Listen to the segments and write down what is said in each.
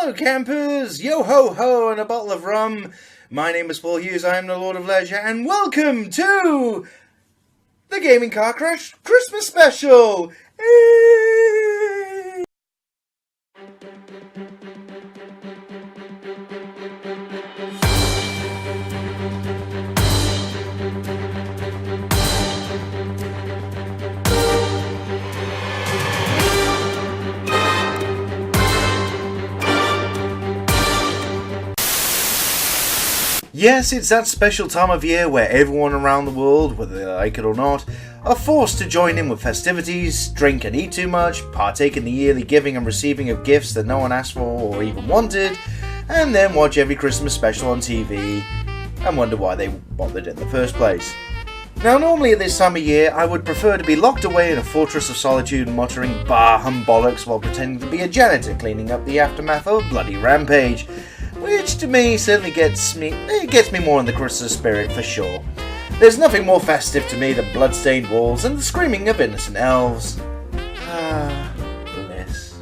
Hello campers, yo ho ho and a bottle of rum. My name is Paul Hughes, I am the Lord of Leisure, and welcome to the Gaming Car Crash Christmas Special! Yes, it's that special time of year where everyone around the world, whether they like it or not, are forced to join in with festivities, drink and eat too much, partake in the yearly giving and receiving of gifts that no one asked for or even wanted, and then watch every Christmas special on TV and wonder why they bothered in the first place. Now, normally at this time of year, I would prefer to be locked away in a fortress of solitude muttering bah hum bollocks while pretending to be a janitor cleaning up the aftermath of a bloody rampage. Which to me certainly gets me more in the Christmas spirit for sure. There's nothing more festive to me than blood-stained walls and the screaming of innocent elves. Bliss.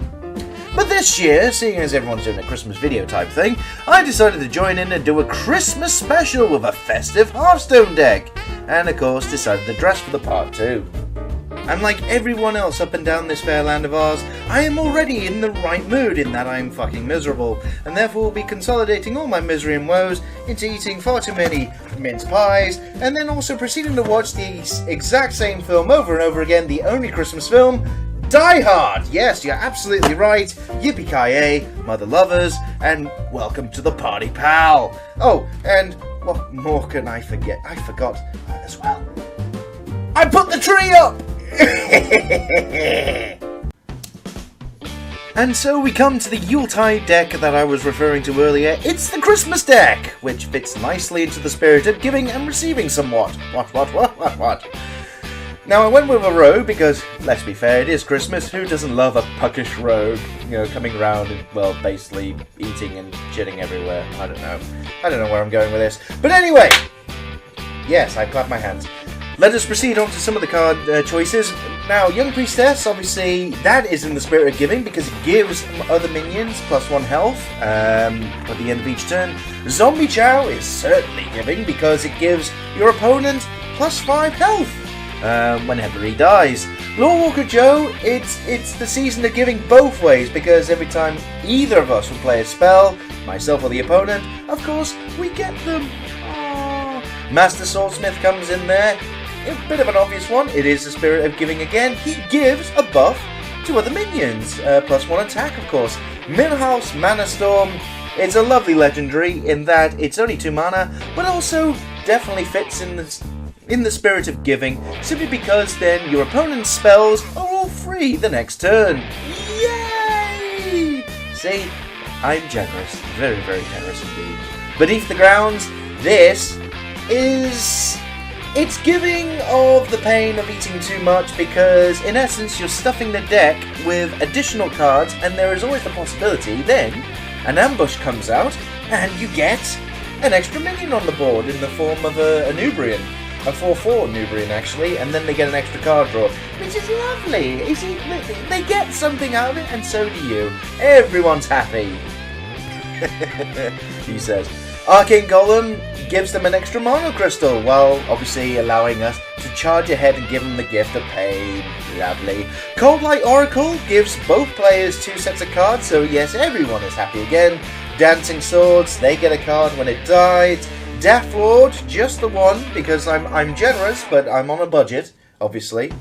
But this year, seeing as everyone's doing a Christmas video type thing, I decided to join in and do a Christmas special with a festive Hearthstone deck. And of course decided to dress for the part too. And like everyone else up and down this fair land of ours, I am already in the right mood in that I am fucking miserable, and therefore will be consolidating all my misery and woes into eating far too many mince pies, and then also proceeding to watch the exact same film over and over again, the only Christmas film, Die Hard! Yes, you're absolutely right, yippee-ki-yay, mother lovers, and welcome to the party, pal! Oh, and what more can I forget? I forgot as well. I put the tree up! And so we come to the Yuletide deck that I was referring to earlier. It's the Christmas deck, which fits nicely into the spirit of giving and receiving somewhat. What? Now I went with a rogue because, let's be fair, it is Christmas. Who doesn't love a puckish rogue, coming around and, well, basically eating and shitting everywhere? I don't know where I'm going with this. But anyway, yes, I clap my hands. Let us proceed on to some of the card choices. Now, Young Priestess, obviously, that is in the spirit of giving because it gives other minions +1 health at the end of each turn. Zombie Chow is certainly giving because it gives your opponent +5 health whenever he dies. Lore Walker Joe, it's the season of giving both ways because every time either of us will play a spell, myself or the opponent, of course, we get them. Master Swordsmith comes in there. A bit of an obvious one. It is the spirit of giving again. He gives a buff to other minions. +1 attack, of course. Millhouse Mana Storm. It's a lovely legendary in that it's only 2 mana, but also definitely fits in the spirit of giving, simply because then your opponent's spells are all free the next turn. Yay! See, I'm generous. Very, very generous indeed. Beneath the Grounds, this is... It's giving of the pain of eating too much because, in essence, you're stuffing the deck with additional cards and there is always the possibility then an ambush comes out and you get an extra minion on the board in the form of a Nubrian. A 4/4 Nubrian, actually, and then they get an extra card draw, which is lovely. You see, they get something out of it, and so do you. Everyone's happy. He says. Arcane Golem gives them an extra Mono Crystal, while obviously allowing us to charge ahead and give them the gift of pain. Lovely. Cold Light Oracle gives both players 2 sets of cards, so yes, everyone is happy again. Dancing Swords, they get a card when it dies. Death Lord, just the one, because I'm generous, but I'm on a budget, obviously.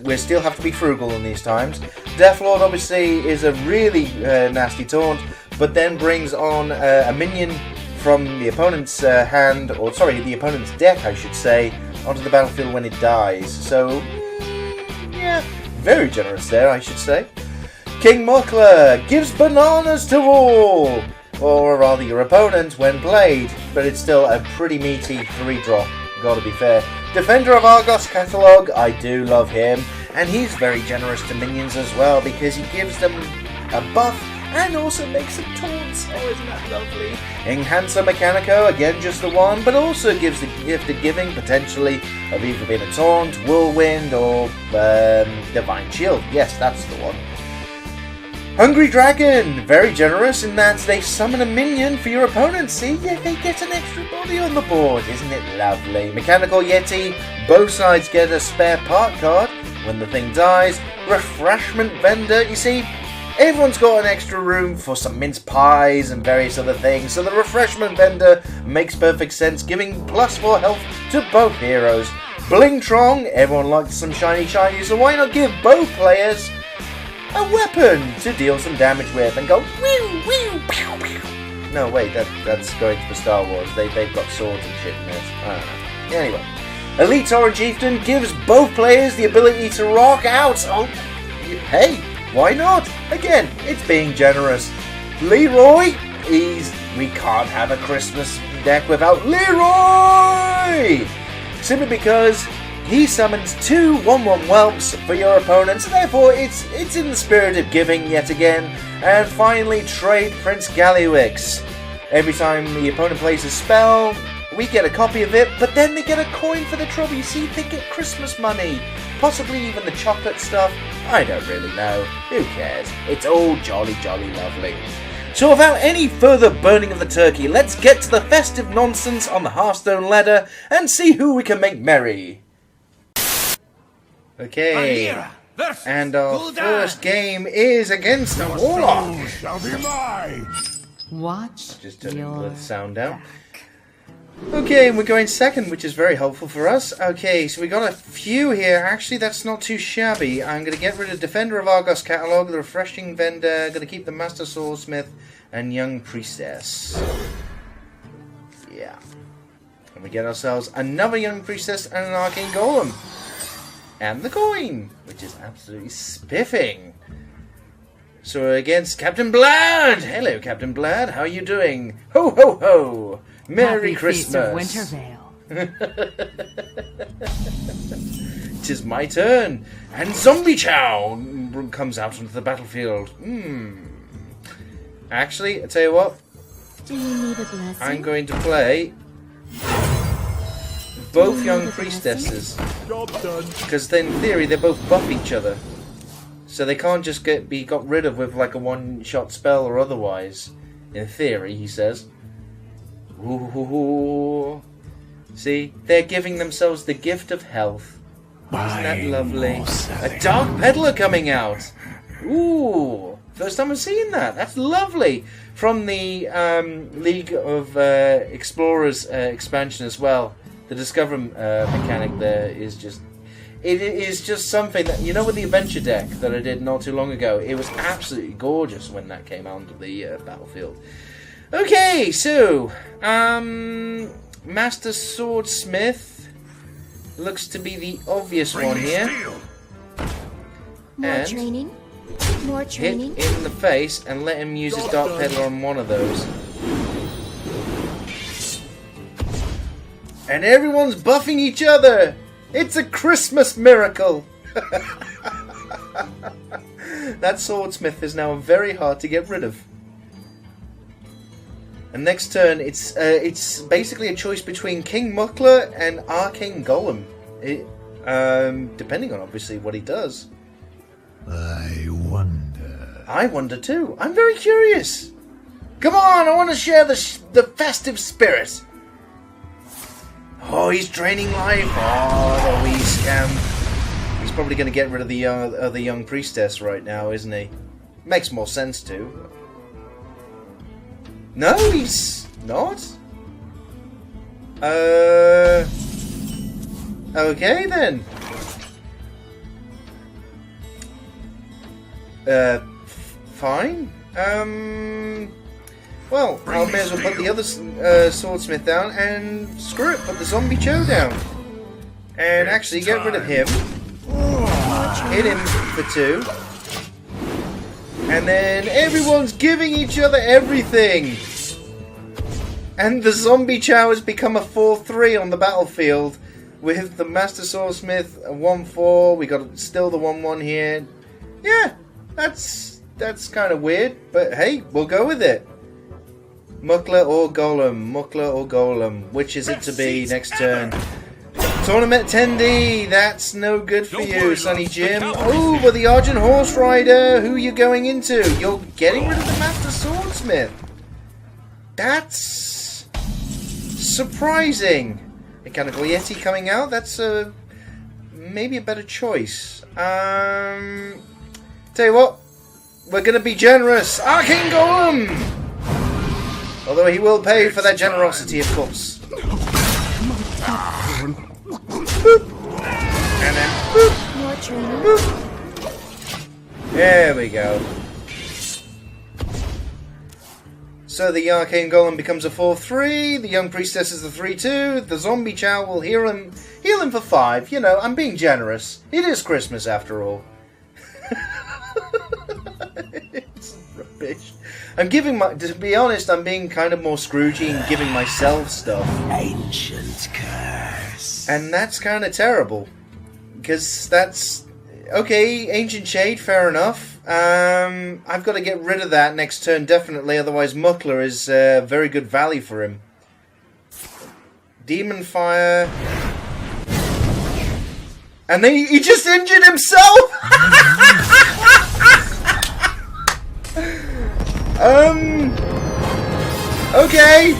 We still have to be frugal in these times. Death Lord, obviously, is a really nasty taunt, but then brings on a minion from the opponent's the opponent's deck, I should say, onto the battlefield when it dies. So, yeah, very generous there, I should say. King Mokla gives bananas to all, or rather your opponent when played, but it's still a pretty meaty 3-drop, gotta be fair. Defender of Argos Catalogue, I do love him, and he's very generous to minions as well because he gives them a buff and also makes some taunts. Oh, isn't that lovely? Enhancer Mechanico, again just the one, but also gives the gift of giving, potentially, of either being a taunt, whirlwind, or Divine Shield. Yes, that's the one. Hungry Dragon, very generous in that they summon a minion for your opponent. See, yeah, they get an extra body on the board. Isn't it lovely? Mechanical Yeti, both sides get a spare part card when the thing dies. Refreshment Vendor, you see, everyone's got an extra room for some mince pies and various other things, so the Refreshment Vendor makes perfect sense, giving +4 health to both heroes. Blingtrong, everyone likes some shiny, so why not give both players a weapon to deal some damage with and go whew, whew, pew, pew. No, wait, that's going to the Star Wars. They've got swords and shit in this. I don't know. Anyway, Elite Orange Chieftain gives both players the ability to rock out. Oh, hey, why not? Again, it's being generous. Leroy, we can't have a Christmas deck without Leroy! Simply because he summons 2 1/1 whelps for your opponents, and therefore it's in the spirit of giving yet again. And finally, trade Prince Gallywix. Every time the opponent plays a spell, we get a copy of it, but then they get a coin for the trouble. You see, they get Christmas money. Possibly even the chocolate stuff. I don't really know. Who cares? It's all jolly, jolly lovely. So without any further burning of the turkey, let's get to the festive nonsense on the Hearthstone ladder and see who we can make merry. Okay, and our first game is against the Warlock. Watch just turning the sound down. Okay, and we're going second, which is very helpful for us. Okay, so we got a few here. Actually, that's not too shabby. I'm going to get rid of Defender of Argos Catalogue, the Refreshing Vendor, going to keep the Master Swordsmith, and Young Priestess. Yeah. And we get ourselves another Young Priestess and an Arcane Golem. And the coin, which is absolutely spiffing. So we're against Captain Blad. Hello, Captain Blad. How are you doing? Ho, ho, ho. Merry Happy Christmas. Feast of Wintervale. 'Tis my turn. And Zombie Chow comes out onto the battlefield. Actually, I tell you what. Do you need a blessing? I'm going to play both Young Priestesses. Job done. Because in theory, they both buff each other. So they can't just be got rid of with like a one-shot spell or otherwise. In theory, he says. Ooh. See, they're giving themselves the gift of health. Isn't that lovely? A Dark Peddler coming out. Ooh, first time I've seen that. That's lovely. From the League of Explorers expansion as well. The Discover mechanic there is just... It is just something that... You know, with the adventure deck that I did not too long ago, it was absolutely gorgeous when that came out onto the battlefield. Okay, so... Master Swordsmith looks to be the obvious one here. More training? More training? Hit in the face and let him use his Dark Peddler on one of those. And everyone's buffing each other! It's a Christmas miracle! That Swordsmith is now very hard to get rid of. And next turn, it's basically a choice between King Muckler and Arcane Golem. Depending on, obviously, what he does. I wonder. I wonder too. I'm very curious. Come on, I want to share the festive spirit. Oh, he's draining life. Oh, the wee scam. He's probably going to get rid of the young priestess right now, isn't he? Makes more sense to. No, he's not. Okay then. Fine. Well, I may as well put the other swordsmith down and screw it, put the zombie Cho down. And actually get rid of him. Hit him for 2. And then everyone's giving each other everything. And the zombie Chow has become a 4-3 on the battlefield. With the Master Swordsmith a 1-4. We got still the 1-1 here. Yeah, that's kind of weird. But hey, we'll go with it. Muckler or Golem? Muckler or Golem? Which is it to be next turn? Tournament attendee, that's no good for you, Sonny Jim. Oh, but the Argent Horse Rider, who are you going into? You're getting rid of the Master Swordsmith. That's surprising. Mechanical Yeti coming out, that's maybe a better choice. Tell you what, we're going to be generous. Arcane Golem! Although he will pay for that generosity, of course. Boop. And then boop. More training. Boop. There we go. So the Arcane Golem becomes a 4-3, the Young Priestess is a 3-2, the Zombie Chow will heal him for 5. You know, I'm being generous. It is Christmas after all. It's rubbish. I'm giving to be honest, I'm being kind of more Scroogey and giving myself stuff. Ancient curse. And that's kind of terrible. Because that's... Okay, Ancient Shade, fair enough. I've got to get rid of that next turn, definitely. Otherwise, Muckler is a very good value for him. Demon Fire... And then he just injured himself! Okay.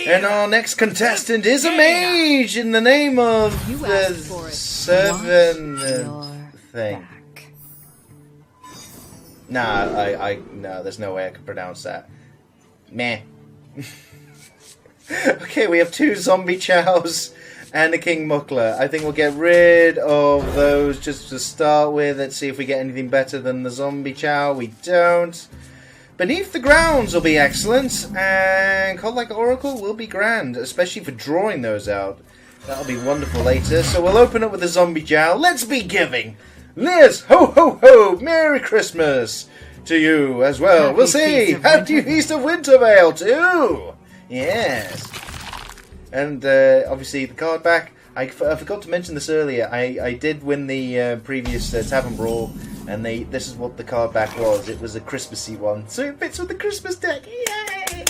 And our next contestant is a mage in the name of the Servant thing. Nah, no, there's no way I can pronounce that. Meh. Okay, we have 2 zombie chows and a King Muckler. I think we'll get rid of those just to start with. Let's see if we get anything better than the zombie chow. We don't. Beneath the Grounds will be excellent, and Cult Like Oracle will be grand, especially for drawing those out. That'll be wonderful later. So we'll open up with the zombie chow. Let's be giving. Liz, ho ho ho, Merry Christmas to you as well. We'll see. Happy Feast of Wintervale too. Yes. And obviously the card back. I forgot to mention this earlier. I did win the previous Tavern Brawl, and this is what the card back was. It was a Christmassy one, so it fits with the Christmas deck. Yay!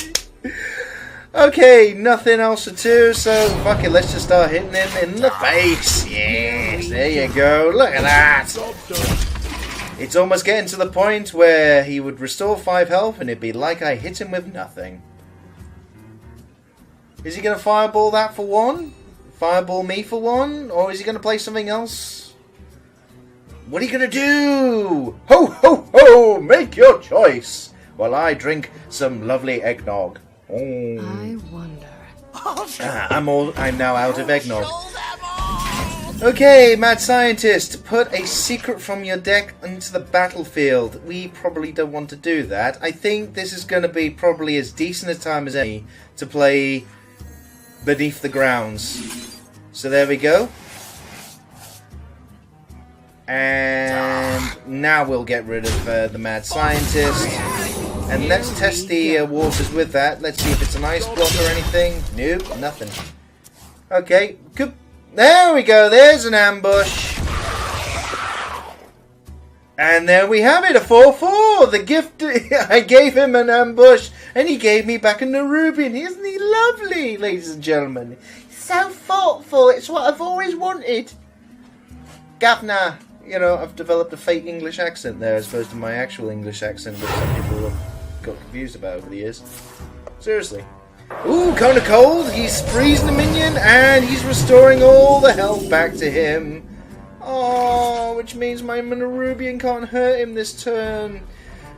Okay, nothing else to do, so fuck it. Let's just start hitting him in the face. Yes, there you go. Look at that. It's almost getting to the point where he would restore 5 health, and it'd be like I hit him with nothing. Is he going to fireball that for 1? Fireball me for 1? Or is he going to play something else? What are you going to do? Ho, ho, ho! Make your choice while I drink some lovely eggnog. Oh. I wonder. I'm now out of eggnog. Okay, Mad Scientist. Put a secret from your deck into the battlefield. We probably don't want to do that. I think this is going to be probably as decent a time as any to play Beneath the Grounds. So there we go. And now we'll get rid of the Mad Scientist. And let's test the waters with that. Let's see if it's an ice block or anything. Nope, nothing. Okay, good. There we go. There's an ambush. And there we have it, a 4-4. The gift, I gave him an ambush, and he gave me back a Nerubian. Isn't he lovely, ladies and gentlemen? So thoughtful. It's what I've always wanted. Gavna, you know, I've developed a fake English accent there as opposed to my actual English accent, which some people have got confused about over the years. Seriously. Ooh, Cone of Cold. He's freezing the minion, and he's restoring all the health back to him. Oh, which means my Nerubian can't hurt him this turn.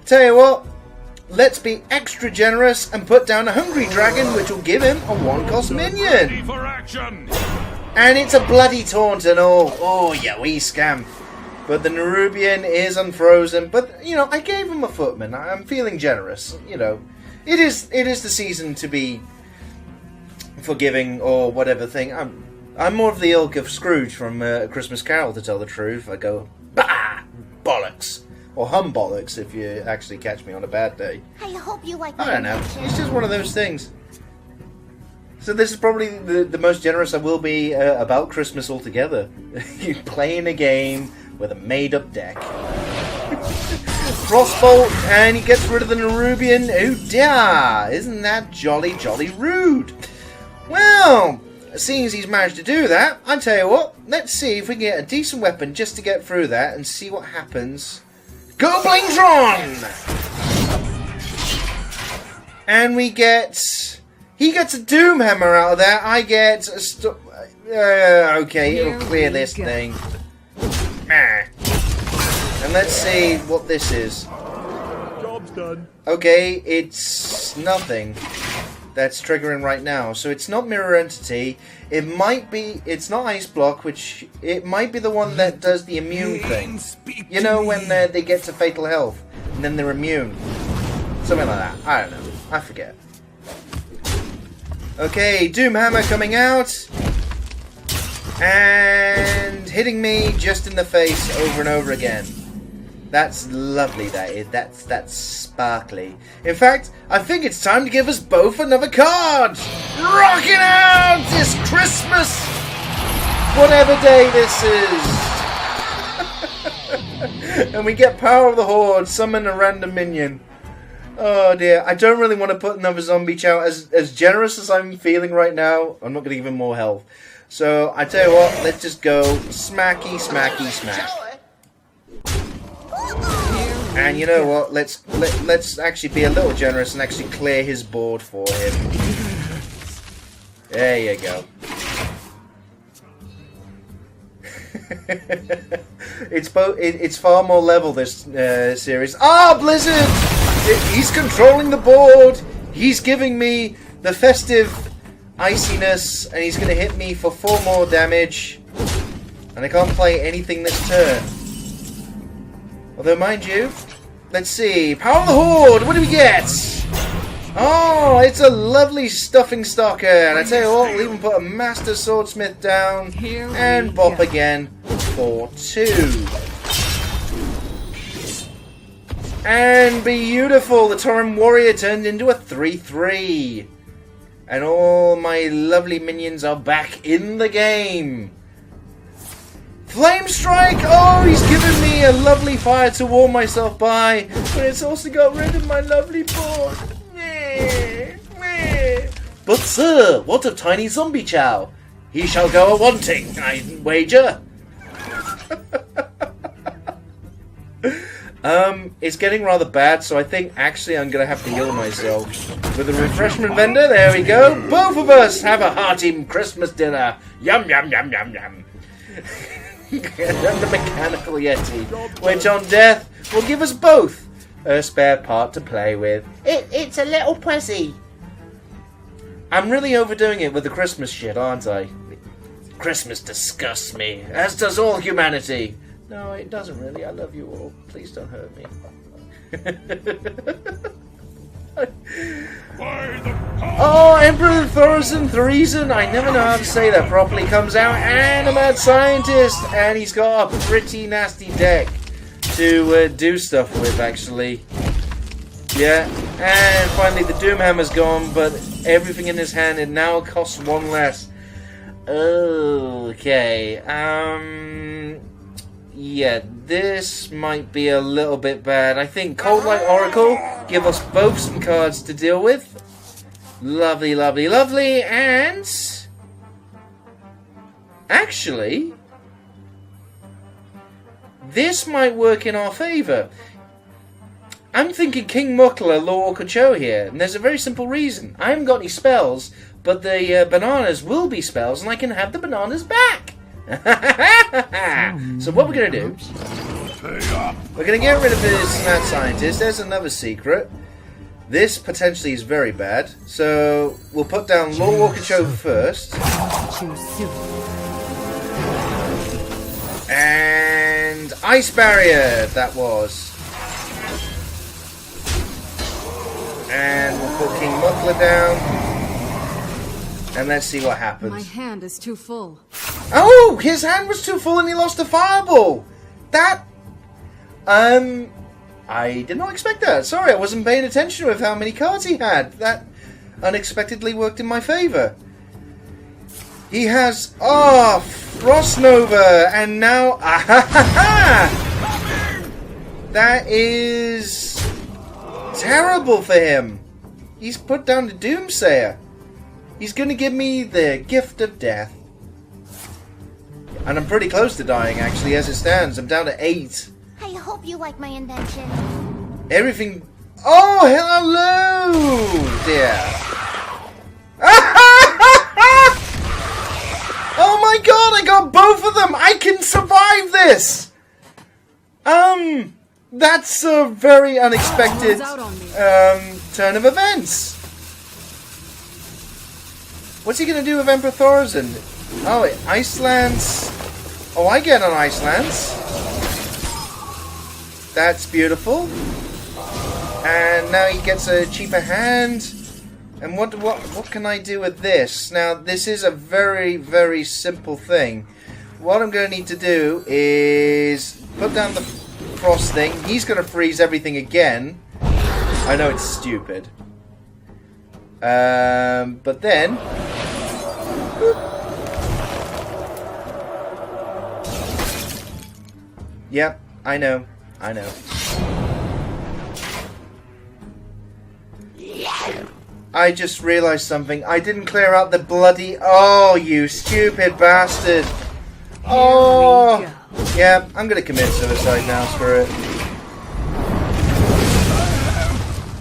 Tell you what, let's be extra generous and put down a Hungry Dragon, which will give him a 1-cost minion. And it's a bloody taunt and all. Oh, yeah, wee scam. But the Nerubian is unfrozen. But, you know, I gave him a footman. I'm feeling generous. You know, it is the season to be forgiving or whatever thing. I'm more of the ilk of Scrooge from A Christmas Carol, to tell the truth. I go, bah! Bollocks. Or humbollocks, if you actually catch me on a bad day. I hope you like I don't know. It's just one of those things. So this is probably the most generous I will be about Christmas altogether. You playing a game with a made-up deck. Frostbolt, and he gets rid of the Nerubian. Oh dear! Isn't that jolly, jolly rude? Well, seeing as he's managed to do that, I tell you what, let's see if we can get a decent weapon just to get through that and see what happens. Goblindron! And we get... He gets a Doom Hammer out of that. I get a... okay, it'll clear this thing. And let's see what this is. Job's done. Okay, it's nothing. That's triggering right now. So it's not Mirror Entity. It might be... It's not Ice Block, which... It might be the one that does the immune thing. You know, when they get to Fatal Health, and then they're immune. Something like that. I don't know. I forget. Okay, Doom Hammer coming out. And hitting me just in the face over and over again. That's lovely, that is. That's sparkly. In fact, I think it's time to give us both another card! Rocking out this Christmas! Whatever day this is! And we get Power of the Horde, summon a random minion. Oh dear, I don't really want to put another zombie chow. As generous as I'm feeling right now, I'm not going to give him more health. So, I tell you what, let's just go smacky, smacky, smack. And you know what? Let's actually be a little generous and actually clear his board for him. There you go. It's far more level, this series. Ah, Blizzard! He's controlling the board. He's giving me the festive iciness, and he's going to hit me for 4 more damage. And I can't play anything this turn. Although, mind you, let's see. Power of the Horde! What do we get? Oh, it's a lovely stuffing stalker. And I tell you what, we'll even put a Master Swordsmith down. And bop again for 2. And beautiful! The Tauren Warrior turned into a 3-3. And all my lovely minions are back in the game. Flame Strike! Oh, he's given me a lovely fire to warm myself by, but it's also got rid of my lovely board. But sir, what of Tiny Zombie Chow? He shall go a-wanting, I wager. It's getting rather bad, so I think actually I'm going to have to heal myself. With a refreshment vendor, there we go. Both of us have a hearty Christmas dinner. Yum, yum, yum, yum, yum. And the Mechanical Yeti, which on death will give us both a spare part to play with. It's a little pussy. I'm really overdoing it with the Christmas shit, aren't I? Christmas disgusts me, as does all humanity. No, it doesn't really. I love you all. Please don't hurt me. Oh, Emperor Thoresen, I never know how to say that properly, comes out, and a mad scientist, and he's got a pretty nasty deck to do stuff with, actually. Yeah, and finally the Doom Hammer's gone, but everything in his hand, it now costs 1 less. Okay, yeah, this might be a little bit bad. I think Cold Light Oracle give us both some cards to deal with. Lovely, lovely, lovely, and actually, this might work in our favour. I'm thinking King Mukla, Lord Orcacho here, and there's a very simple reason. I haven't got any spells, but the bananas will be spells, and I can have the bananas back. So what we're going to do, we're going to get rid of this mad scientist. There's another secret. This potentially is very bad, so we'll put down Lord Orcacho first. And Ice Barrier, that was. And we'll put King Mukla down. And let's see what happens. My hand is too full. Oh, his hand was too full and he lost a fireball. That, I did not expect that. Sorry, I wasn't paying attention with how many cards he had. That unexpectedly worked in my favour. He has, Frost Nova, and now, That is terrible for him. He's put down the Doomsayer. He's going to give me the gift of death. And I'm pretty close to dying, actually, as it stands. I'm down to 8. I hope you like my invention. Everything... Oh, hello, dear. Oh my god, I got both of them! I can survive this! That's a very unexpected turn of events. What's he gonna do with Emperor Thorzen? Oh, Icelands. Oh, I get on Icelands. That's beautiful. And now he gets a cheaper hand. And what can I do with this? Now, this is a very, very simple thing. What I'm going to need to do is put down the frost thing. He's going to freeze everything again. I know it's stupid. But then... Yep, I know. I know. I just realised something. I didn't clear out the bloody... Oh, you stupid bastard. Oh. Yeah, I'm going to commit suicide now. Screw it.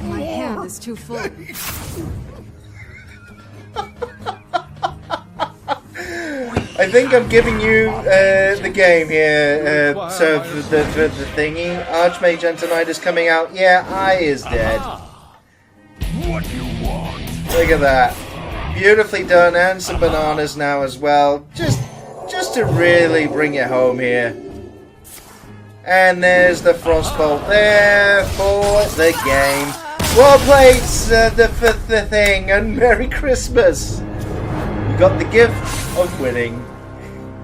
My hand is too full. I think I'm giving you the game here. So the thingy. Archmage Antonidas coming out. Yeah, I is dead. What you want? Look at that. Beautifully done, and some bananas now as well. Just to really bring it home here. And there's the Frostbolt there for the game. Well played, the thing, and Merry Christmas. You got the gift of winning,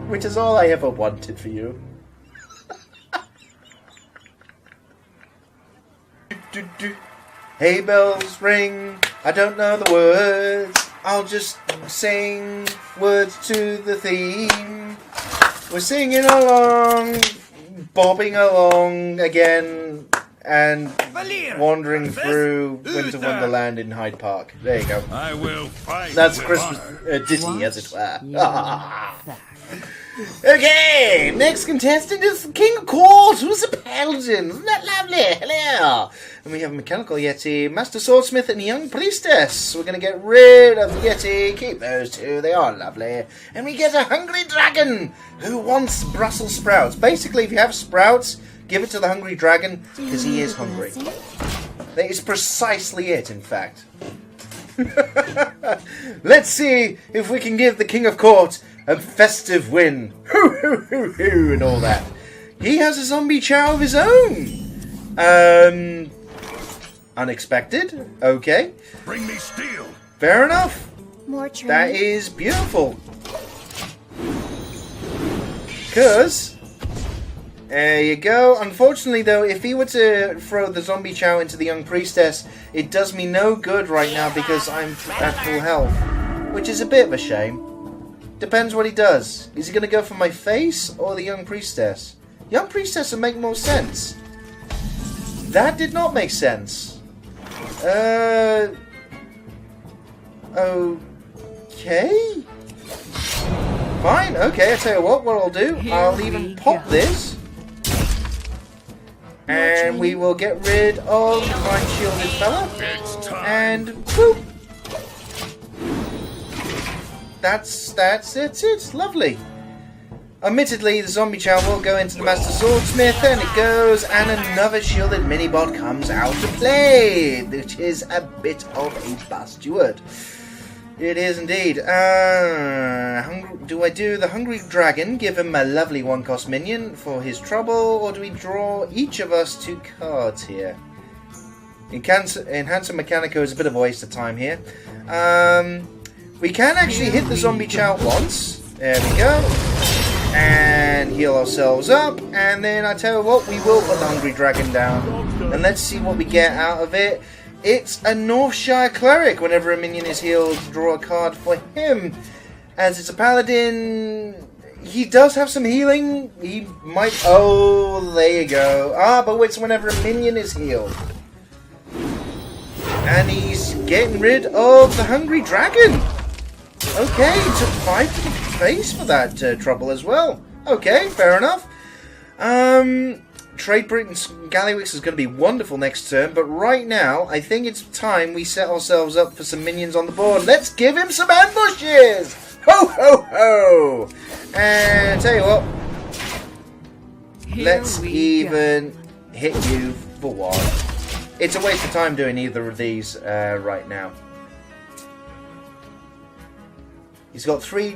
which is all I ever wanted for you. Hey bells ring, I don't know the words, I'll just sing words to the theme. We're singing along, bobbing along again, and wandering through Winter Wonderland in Hyde Park. There you go. I will fight. That's Christmas ditty, as it were. Okay, next contestant is the King of Court, who's a paladin. Isn't that lovely? Hello. And we have a Mechanical Yeti, Master Swordsmith, and a Young Priestess. We're going to get rid of the Yeti, keep those two, they are lovely. And we get a Hungry Dragon, who wants Brussels sprouts. Basically, if you have sprouts, give it to the Hungry Dragon, because he is hungry. That is precisely it, in fact. Let's see if we can give the King of Court a festive win. Hoo hoo hoo hoo and all that. He has a zombie chow of his own. Unexpected. Okay. Bring me steel. Fair enough. More training. That is beautiful. Because there you go. Unfortunately, though, if he were to throw the zombie chow into the Young Priestess, it does me no good right now because I'm at full health, which is a bit of a shame. Depends what he does. Is he going to go for my face or the Young Priestess? Young Priestess would make more sense. That did not make sense. Okay. Fine, okay, I tell you what I'll do. I'll even pop this. And we will get rid of the fine shielded fella. And boop. That's it. It's lovely. Admittedly, the zombie chow will go into the Master Swordsmith, and it goes, and another shielded minibot comes out to play, which is a bit of a bastard. It is indeed. Do I do the Hungry Dragon, give him a lovely 1-cost minion for his trouble, or do we draw each of us 2 cards here? Enhancer Mechanico is a bit of a waste of time here. We can actually hit the zombie chow once. There we go. And heal ourselves up. And then I tell you what, we will put the Hungry Dragon down. And let's see what we get out of it. It's a Northshire Cleric. Whenever a minion is healed, draw a card for him. As it's a paladin, He does have some healing. He might... Oh, there you go. Ah, but it's whenever a minion is healed. And he's getting rid of the Hungry Dragon. Okay, he took 5 to the face for that trouble as well. Okay, fair enough. Trade Britain's Gallywix is going to be wonderful next turn, but right now, I think it's time we set ourselves up for some minions on the board. Let's give him some ambushes! Ho, ho, ho! And tell you what, let's even hit you for one. It's a waste of time doing either of these right now. He's got three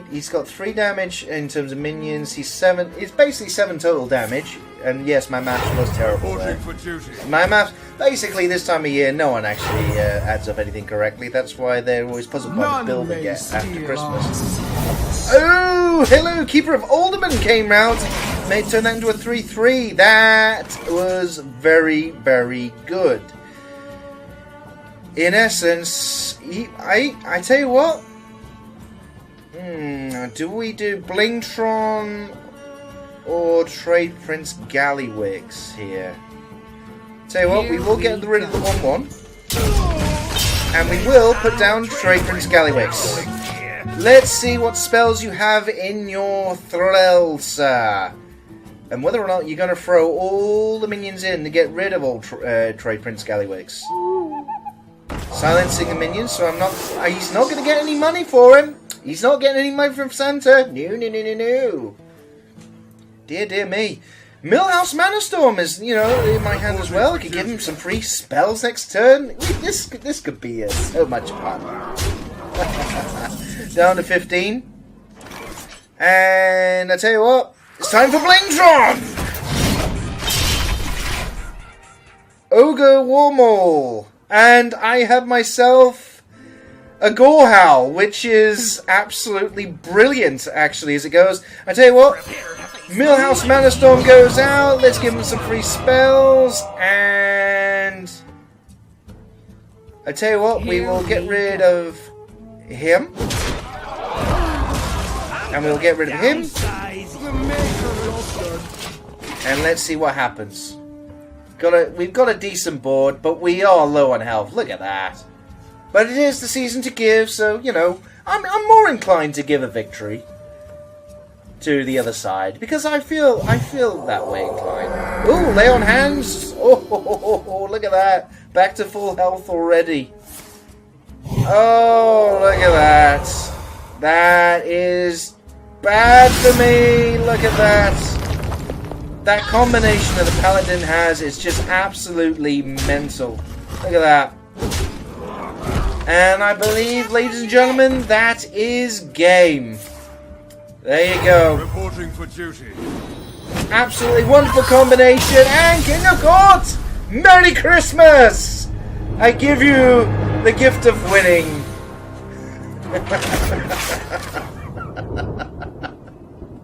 damage in terms of minions. He's 7. It's basically 7 total damage. And yes, my maths was terrible there. My maths, basically this time of year, no one actually adds up anything correctly. That's why they're always puzzled by the bill they get after Christmas. Oh, hello, Keeper of Alderman came round. Turned that into a 3/3. That was very, very good. In essence, I tell you what. Do we do Blingtron or Trade Prince Gallywix here? Tell you what, we will get rid of the 1/1. And we will put down Trade Prince Gallywix. Let's see what spells you have in your thrall, sir. And whether or not you're going to throw all the minions in to get rid of all Trade Prince Gallywix. Silencing the minions, so I'm not... He's not going to get any money for him. He's not getting any money from Santa. No, no, no, no, no. Dear, dear me. Millhouse Manastorm is, you know, in my hand as well. I could give him some free spells next turn. This could be so much fun. Down to 15. And I tell you what, it's time for Blingtron! Ogre Warmall. And I have myself a Gorehowl, which is absolutely brilliant, actually, as it goes. I tell you what, Millhouse Manastorm goes out. Let's give him some free spells. And I tell you what, we will get rid of him. And we'll get rid of him. And let's see what happens. We've got a decent board, but we are low on health. Look at that. But it is the season to give, so, you know, I'm more inclined to give a victory to the other side. Because I feel that way inclined. Ooh, lay on hands. Oh, look at that. Back to full health already. Oh, look at that. That is bad for me. Look at that. That combination that the Paladin has is just absolutely mental. Look at that. And I believe, ladies and gentlemen, that is game. There you go. Reporting for duty. Absolutely wonderful combination. And King of Court! Merry Christmas! I give you the gift of winning.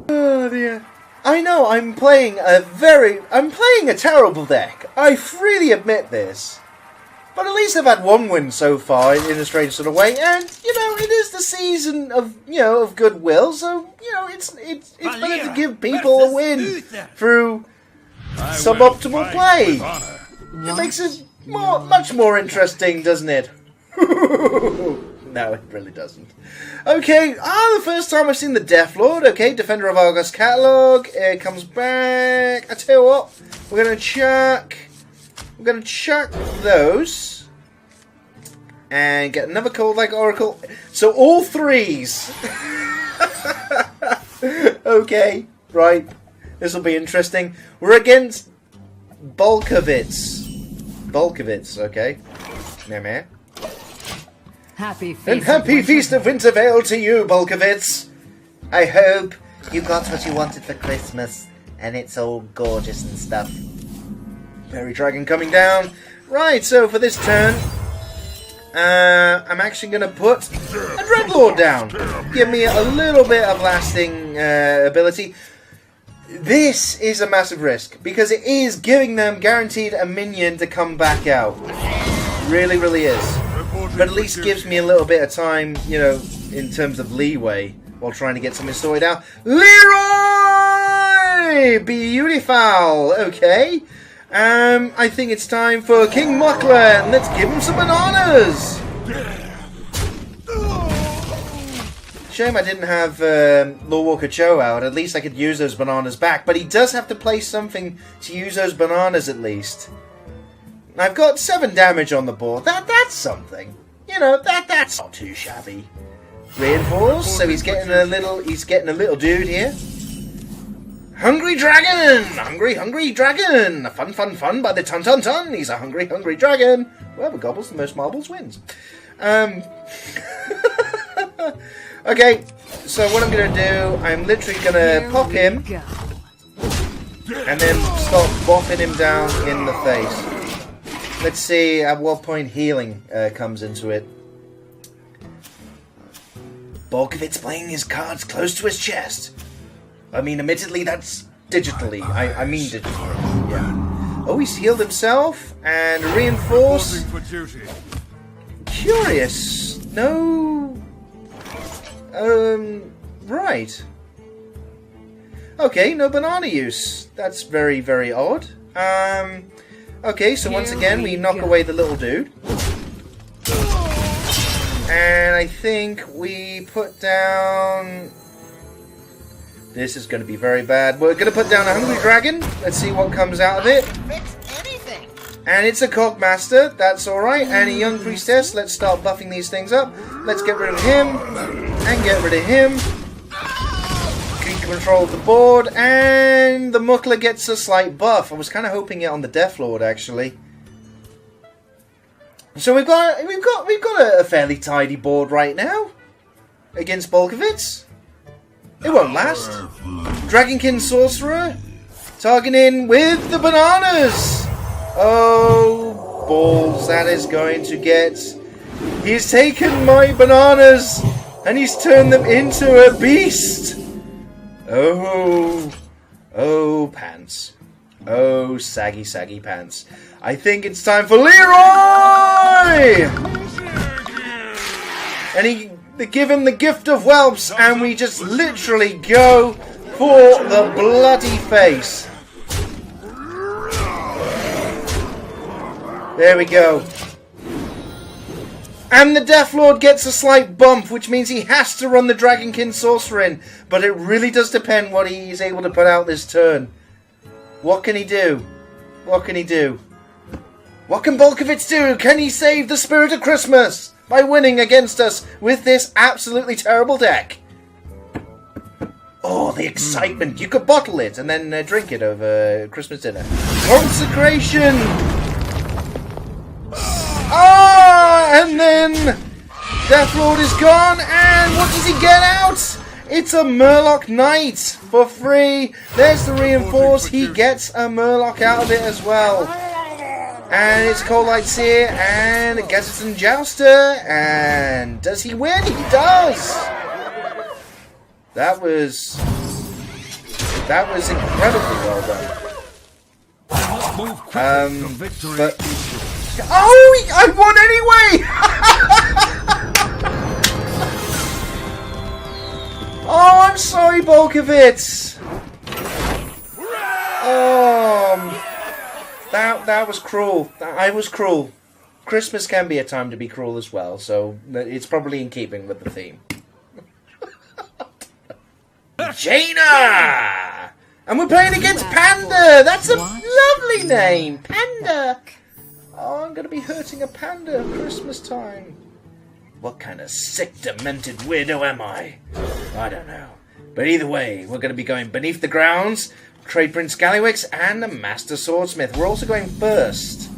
Oh dear. I know I'm playing a terrible deck. I freely admit this. But at least I've had one win so far in a strange sort of way, and you know, it is the season of of goodwill, so it's better to give people a win through suboptimal play. It makes it much more interesting, doesn't it? No, it really doesn't. Okay, the first time I've seen the Death Lord. Okay, Defender of Argos Catalogue. It comes back. I tell you what, we're gonna chuck those and get another Cold Like Oracle. So all threes. Okay, right. This will be interesting. We're against Bolkovitz. Okay. Meh. Happy feast And happy Feast of Wintervale to you, Bolkovitz. I hope you got what you wanted for Christmas and it's all gorgeous and stuff. Fairy Dragon coming down. Right, so for this turn, I'm actually going to put a Dreadlord down. Give me a little bit of lasting ability. This is a massive risk, because it is giving them guaranteed a minion to come back out. Really, really is. But at least gives me a little bit of time, in terms of leeway, while trying to get something sorted out. Leroy! Beautiful. Okay. I think it's time for King Muckler, and let's give him some bananas. Shame I didn't have Lord Walker Cho out. At least I could use those bananas back. But he does have to play something to use those bananas at least. I've got 7 damage on the board. That's something. You know, that's not too shabby. Reinforce, so he's getting a little dude here. Hungry dragon! Hungry dragon! Fun by the ton. He's a hungry dragon. Whoever gobbles the most marbles wins. Okay, so what I'm going to do, I'm literally going to pop him and then start bopping him down in the face. Let's see at what point healing comes into it. Bolkovit's playing his cards close to his chest. I mean, admittedly, that's digitally. I mean digitally, yeah. Oh, he's healed himself and reinforce. Curious. No... right. Okay, no banana use. That's very, very odd. Okay, so once again, we knock away the little dude. And I think we put down... This is going to be very bad. We're going to put down a hungry dragon. Let's see what comes out of it. And it's a Cogmaster, that's alright. And a young priestess, let's start buffing these things up. Let's get rid of him, and get rid of him. Keep control of the board, and the Muckler gets a slight buff. I was kind of hoping it on the Death Lord, actually. So we've got a fairly tidy board right now against Bolkovitz. It won't last. Dragonkin Sorcerer, targeting with the bananas. Oh, balls, that is going to get... He's taken my bananas, and he's turned them into a beast. Oh, pants. Oh, saggy pants. I think it's time for Leroy! And they give him the gift of whelps, and we just literally go for the bloody face. There we go. And the Death Lord gets a slight bump, which means he has to run the Dragonkin Sorcerer in. But it really does depend what he's able to put out this turn. What can he do? What can he do? What can Bolkovitz do? Can he save the spirit of Christmas by winning against us with this absolutely terrible deck? Oh, the excitement. You could bottle it and then drink it over Christmas dinner. Consecration! Ah, and then Death Lord is gone, and what does he get out? It's a Murloc Knight for free. There's the reinforce. He gets a Murloc out of it as well. And it's Cold Light Seer and a Gazetan Jouster, and does he win? He does. That was incredibly well done. But. Oh, I won anyway! Oh, I'm sorry, Bolkovitz. That was cruel. I was cruel. Christmas can be a time to be cruel as well, so it's probably in keeping with the theme. Jaina! And we're playing against Panda! That's a lovely name! Panda! Oh, I'm going to be hurting a panda at Christmas time. What kind of sick, demented weirdo am I? I don't know. But either way, we're going to be going Beneath the Grounds, Trade Prince Gallywix, and the Master Swordsmith. We're also going first.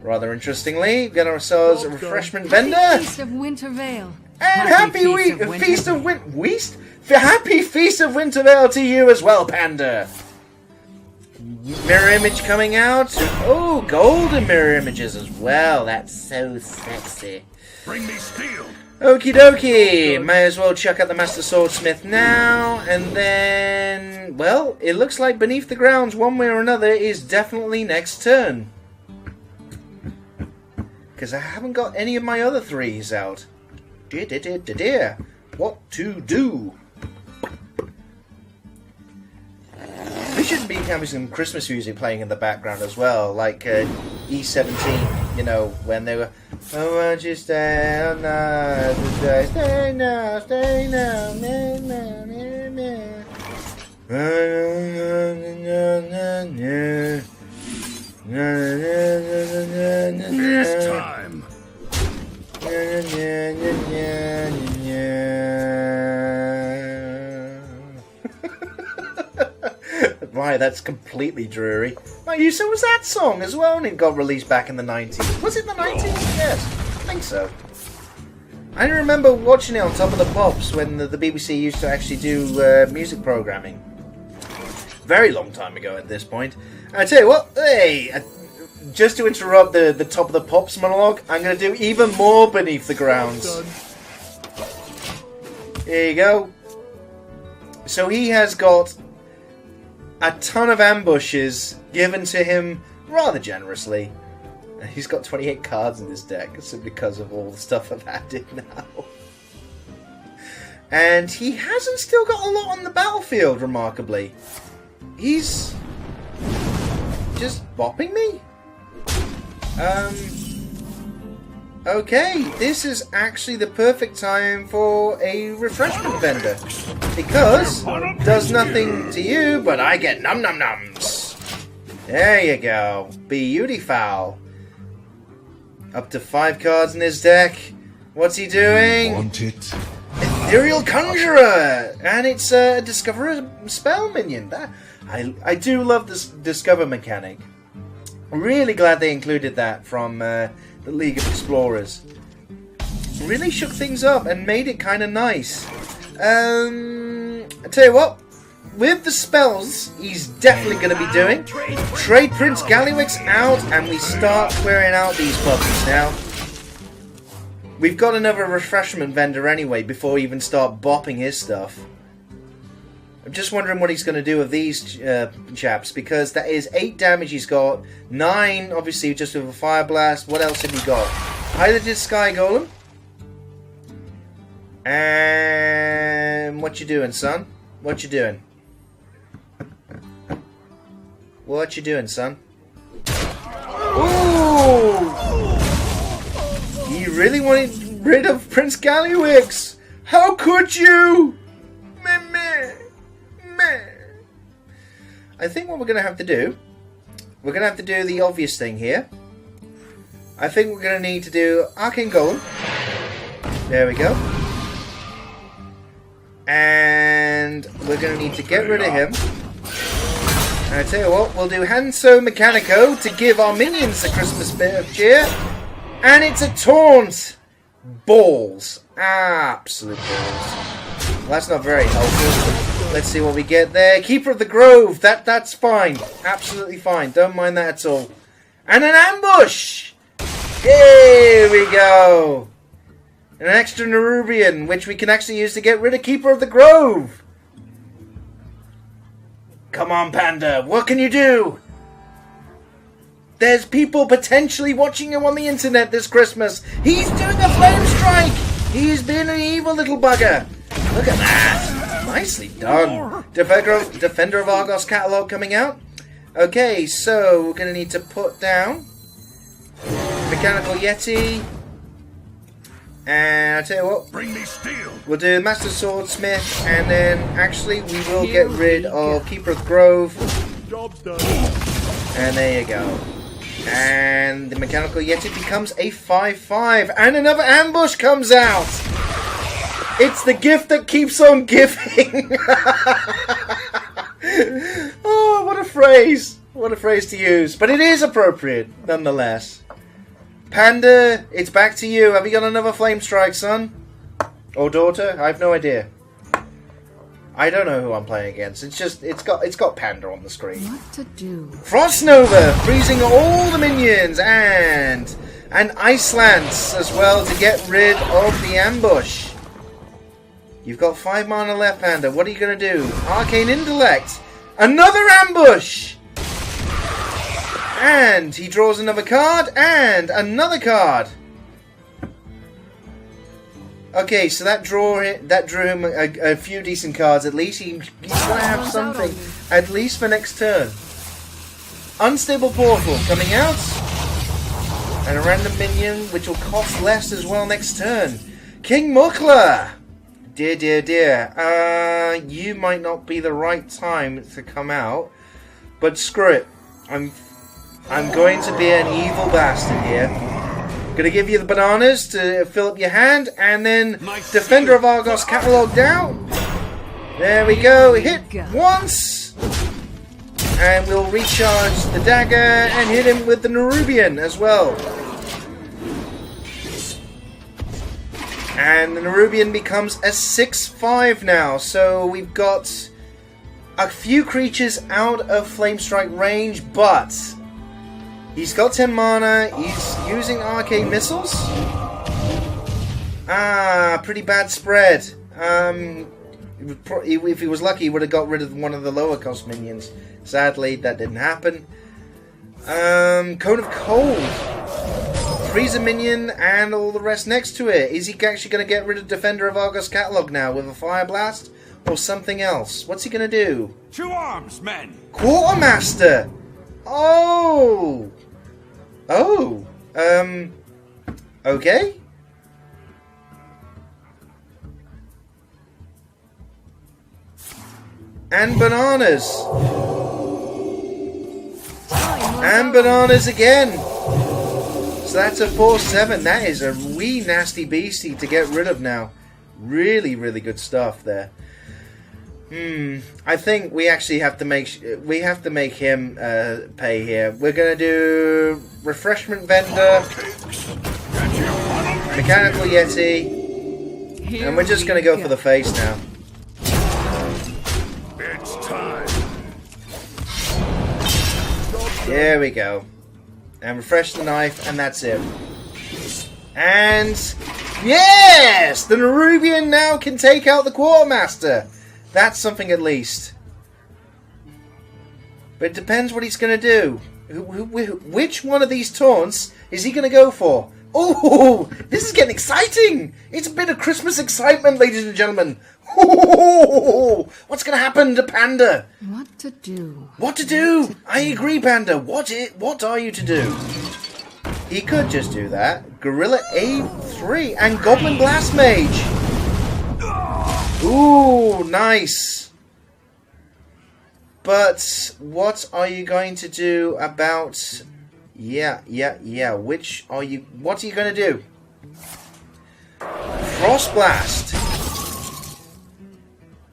Rather interestingly, we've got ourselves a refreshment vendor. Happy Feast of Winter Vale. And Happy Feast of Winter Vale to you as well, Panda. Mirror image coming out. Oh, golden mirror images as well. That's so sexy. Bring me steel. Okie dokie. May as well chuck out the Master Swordsmith now. And then, well, it looks like Beneath the Grounds, one way or another, is definitely next turn. Because I haven't got any of my other threes out. Dear. what to do. We should be having some Christmas music playing in the background as well, like E17, you know, when they were, oh, won't you stay all night, stay now, stay now, It's time. Why, that's completely dreary. Oh, you so was that song as well, and it got released back in the 90s. Was it the 90s? Yes, I think so. I remember watching it on Top of the Pops when the BBC used to actually do music programming. Very long time ago at this point. I tell you what, hey, just to interrupt the Top of the Pops monologue, I'm going to do even more Beneath the Grounds. Here you go. So he has got a ton of ambushes given to him rather generously. He's got 28 cards in this deck simply because of all the stuff I've added now. And he hasn't still got a lot on the battlefield, remarkably. He's just bopping me? Okay, this is actually the perfect time for a refreshment vendor. Because, does nothing to you, but I get num-num-nums. There you go. Beautiful. Up to 5 cards in his deck. What's he doing? Want it? Ethereal Conjurer! And it's a Discover a Spell minion. I do love this Discover mechanic. I'm really glad they included that from the League of Explorers. Really shook things up and made it kind of nice. I tell you what, with the spells he's definitely going to be doing, trade Prince Gallywix out, and we start clearing out these puppies now. We've got another refreshment vendor anyway before we even start bopping his stuff. I'm just wondering what he's going to do with these chaps, because that is 8 damage he's got, 9 obviously just with a Fire Blast. What else have he got? Piloted Sky Golem. And what you doing, son? What you doing? What you doing, son? Ooh! He really wanted rid of Prince Gallywix! How could you? I think what we're going to have to do, we're going to have to do the obvious thing here. I think we're going to need to do Arcane Golem. There we go. And we're going to need to get rid of him. And I tell you what, we'll do Hanso Mechanico to give our minions a Christmas bit of cheer. And it's a taunt! Balls. Absolute balls. Well, that's not very helpful. Let's see what we get there. Keeper of the Grove. That's fine. Absolutely fine. Don't mind that at all. And an ambush! Here we go. An extra Nerubian, which we can actually use to get rid of Keeper of the Grove. Come on, Panda. What can you do? There's people potentially watching him on the internet this Christmas. He's doing a flame strike. He's been an evil little bugger. Look at that. Nicely done. Defender of Argos catalog coming out. Okay, so we're going to need to put down Mechanical Yeti. And I tell you what, Bring me steel. we'll do Master Swordsmith, and then actually we will get rid of Keeper of the Grove. Job's done. And there you go. And the Mechanical Yeti becomes a 5/5. And another ambush comes out. It's the gift that keeps on giving. Oh, what a phrase. What a phrase to use. But it is appropriate, nonetheless. Panda, it's back to you. Have you got another Flame Strike, son? Or daughter? I have no idea. I don't know who I'm playing against. It's got Panda on the screen. What to do? Frost Nova, freezing all the minions, and an Ice Lance as well to get rid of the ambush. You've got 5 mana left, Panda. What are you going to do? Arcane Intellect. Another ambush! And he draws another card, and another card. Okay, so that drew him a few decent cards. At least he's gonna have something, at least for next turn. Unstable Portal coming out, and a random minion which will cost less as well next turn. King Mukla! Dear, dear, dear. You might not be the right time to come out, but screw it. I'm going to be an evil bastard here. Gonna give you the bananas to fill up your hand, and then Defender of Argos catalogued out. There we go. Hit once, and we'll recharge the dagger and hit him with the Nerubian as well. And the Nerubian becomes a 6/5 now. So we've got a few creatures out of Flame Strike range, but he's got 10 mana. He's using Arcane Missiles. Pretty bad spread. If he was lucky, he would have got rid of one of the lower cost minions. Sadly, that didn't happen. Cone of Cold. Freezer minion and all the rest next to it. Is he actually going to get rid of Defender of Argos catalog now with a Fire Blast? Or something else? What's he going to do? To arms, men! Quartermaster! Oh! Oh! Okay? And bananas! And bananas again! So that's a 4/7. That is a wee nasty beastie to get rid of now. Really, really good stuff there. I think we actually have to make him pay here. We're gonna do Refreshment Vendor, Mechanical Yeti, and we're just gonna go for the face now. It's time. There we go. And refresh the knife, and that's it. And yes, the Nerubian now can take out the Quartermaster. That's something at least. But it depends what he's going to do. Which one of these taunts is he going to go for? Oh, this is getting exciting! It's a bit of Christmas excitement, ladies and gentlemen. Oh, what's going to happen to Panda? What to do? What to do? I agree, Panda. What are you to do? He could just do that. Gorilla A3 and Goblin Blast Mage. Ooh, nice. But what are you going to do about... Yeah. What are you going to do? Frost Blast.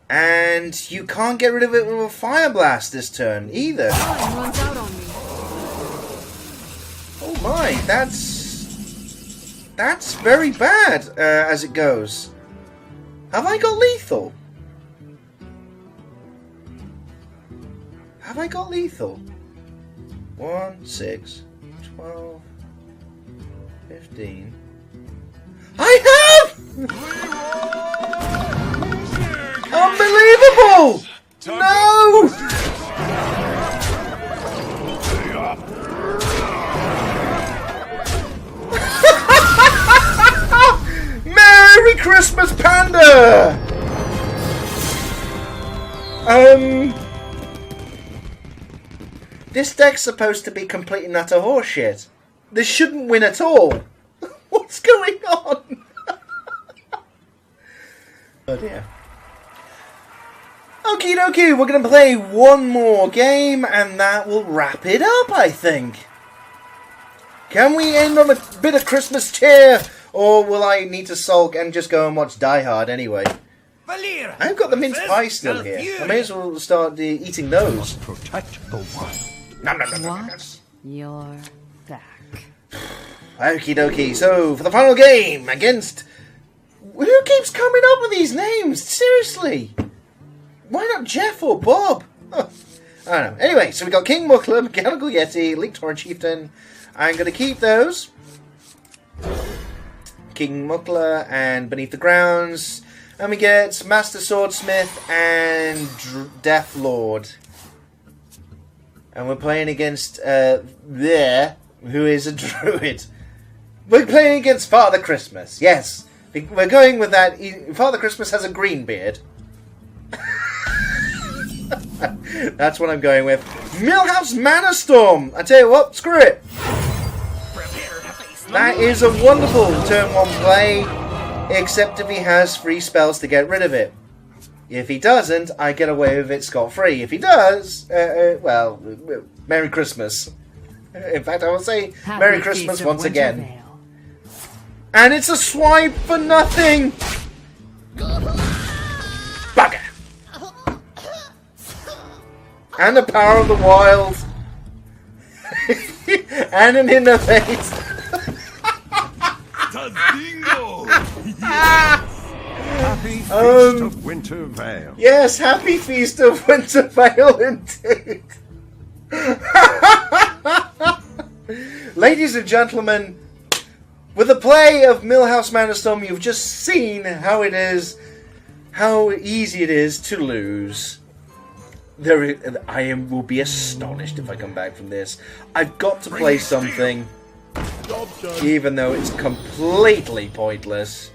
And you can't get rid of it with a Fire Blast this turn either. Time runs out on me. Oh my, that's very bad as it goes. Have I got lethal? Have I got lethal? 1, 6, 12, 15. I have! Unbelievable! No! Merry Christmas, Panda! This deck's supposed to be complete and utter horseshit. This shouldn't win at all. What's going on? Oh dear. Okie dokie, we're going to play one more game and that will wrap it up, I think. Can we end on a bit of Christmas cheer? Or will I need to sulk and just go and watch Die Hard anyway? I've got the mince pie still here. I may as well start eating those. Protect the one. Nom, nom, nom, nom, nom. Watch your back. Okie dokie, so for the final game against... Who keeps coming up with these names? Seriously. Why not Jeff or Bob? Huh. I don't know. Anyway, so we got King Mukla, Mechanical Yeti, Leak Torrent Chieftain. I'm going to keep those. King Mukla and Beneath the Grounds. And we get Master Swordsmith and Death Lord. And we're playing against who is a druid. We're playing against Father Christmas, yes. We're going with that. Father Christmas has a green beard. That's what I'm going with. Millhouse Mana Storm! I tell you what, screw it! That is a wonderful turn 1 play, except if he has free spells to get rid of it. If he doesn't, I get away with it scot-free. If he does, well, Merry Christmas. In fact, I will say Happy Merry Christmas Feast of once Winter again. Veil. And it's a swipe for nothing! Bugger! And the power of the wild. And an innovate. Dingo! Happy Feast of Winter Veil. Yes, happy Feast of Winter Veil indeed. Ladies and gentlemen, with the play of Millhouse Mana Storm, you've just seen how easy it is to lose. Will be astonished if I come back from this. I've got to play something, even though it's completely pointless.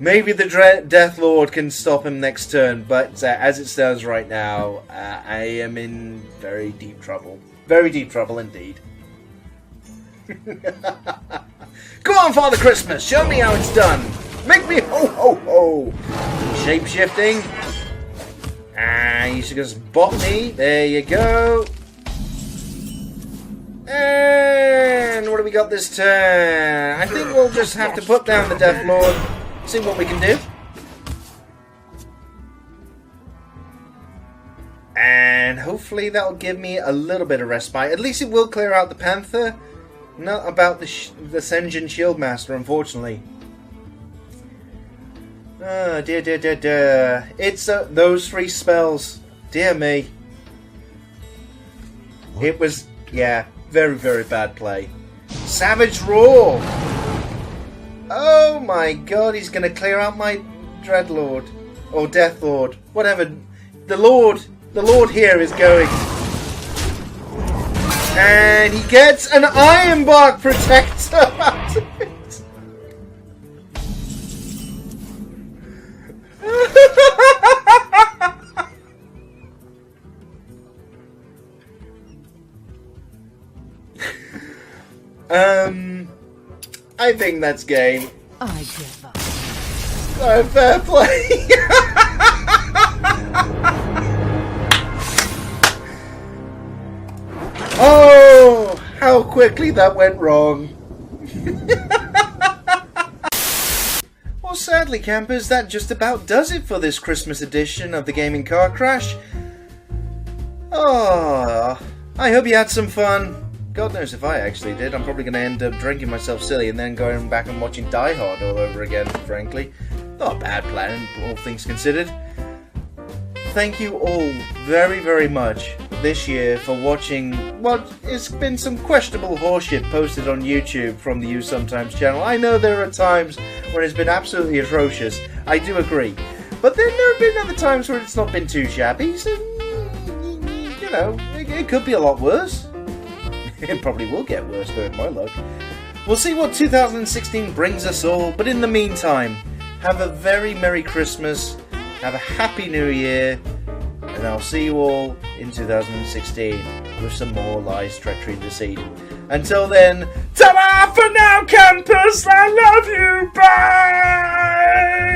Maybe the Death Lord can stop him next turn, but as it stands right now, I am in very deep trouble. Very deep trouble indeed. Go on, Father Christmas, show me how it's done. Make me ho ho ho. Shape-shifting. You should just botany. There you go. And what do we got this turn? I think we'll just have to put down the Death Lord. See what we can do. And hopefully that'll give me a little bit of respite. At least it will clear out the Panther. Not about the Senjin Shieldmaster, unfortunately. Oh, dear, dear, dear, dear. It's those 3 spells. Dear me. It was, yeah, very, very bad play. Savage Roar! Oh my god, he's going to clear out my Dreadlord. Or Death Lord. Whatever. The Lord here is going. And he gets an Ironbark Protector out of it. I think that's game. I give up. Fair play. Oh, how quickly that went wrong. Well, sadly, campers, that just about does it for this Christmas edition of the Gaming Car Crash. Oh, I hope you had some fun. God knows if I actually did. I'm probably going to end up drinking myself silly and then going back and watching Die Hard all over again, frankly. Not a bad plan, all things considered. Thank you all very, very much this year for watching what has been some questionable horseshit posted on YouTube from the You Sometimes channel. I know there are times when it's been absolutely atrocious. I do agree. But then there have been other times where it's not been too shabby, so, you know, it could be a lot worse. It probably will get worse, though, with my luck. We'll see what 2016 brings us all, but in the meantime, have a very Merry Christmas, have a Happy New Year, and I'll see you all in 2016 with some more lies, treachery, and deceit. Until then, ta-da for now, campers! I love you! Bye!